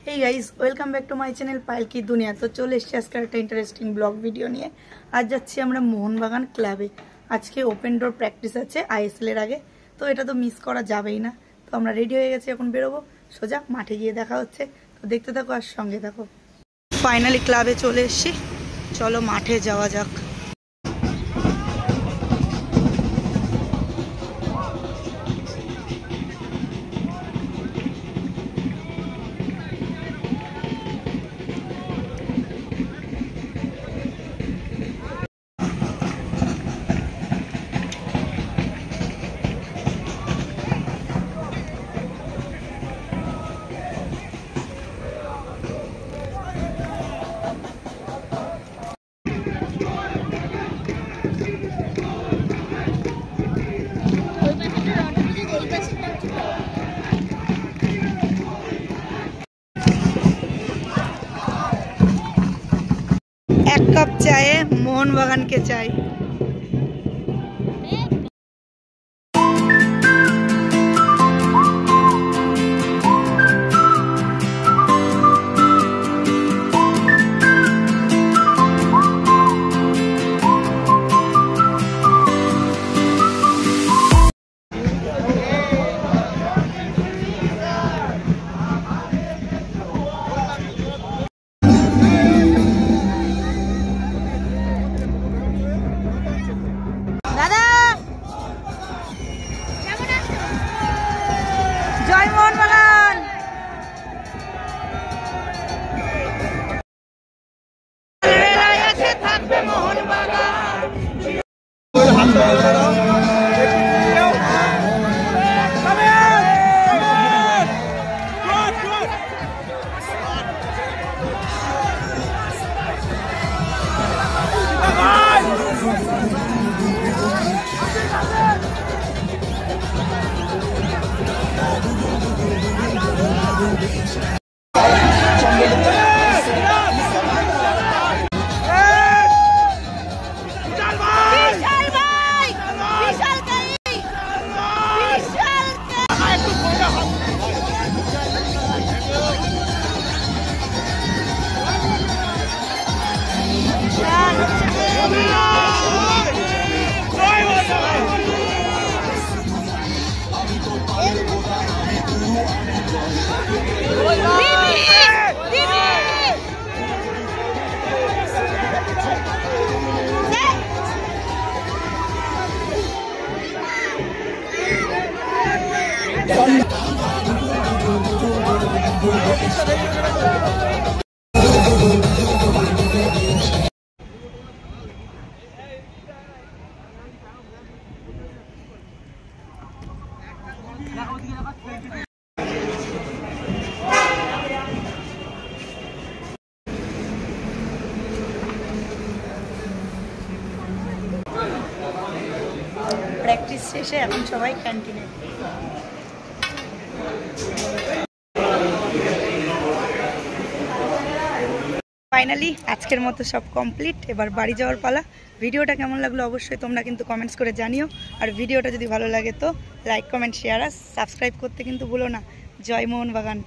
Hey guys welcome back to my channel Payal की दुनिया। तो चले आजके एक इंटरेस्टिंग ब्लॉग भिडियो निये। आज जाচ্ছি আমরা মোহনবাগান ক্লাবে। আজকে ওপেন ডোর প্র্যাকটিস আছে আইএসএল এর আগে, তো এটা তো মিস করা যাবেই না। তো আমরা রেডি হয়ে গেছি, এখন বেরোবো, সোজা মাঠে গিয়ে দেখা হচ্ছে। তো দেখতে থাকো আর সঙ্গে থাকো। ফাইনালি ক্লাবে চলে এসেছি, চলো মাঠে যাওয়া যাক। एक कप चाय मोहनबागान के चाय। जय मोहनबागान। প্র্যাকটিস শেষে এখন সবাই ক্যান্টিনে। ফাইনালি আজকের মতো সব কমপ্লিট, এবার বাড়ি যাওয়ার পালা। ভিডিওটা কেমন লাগলো অবশ্যই তোমরা কিন্তু কমেন্টস করে জানিও, আর ভিডিওটা যদি ভালো লাগে তো লাইক কমেন্ট শেয়ার আর সাবস্ক্রাইব করতে কিন্তু ভুলো না। জয় মোহনবাগান।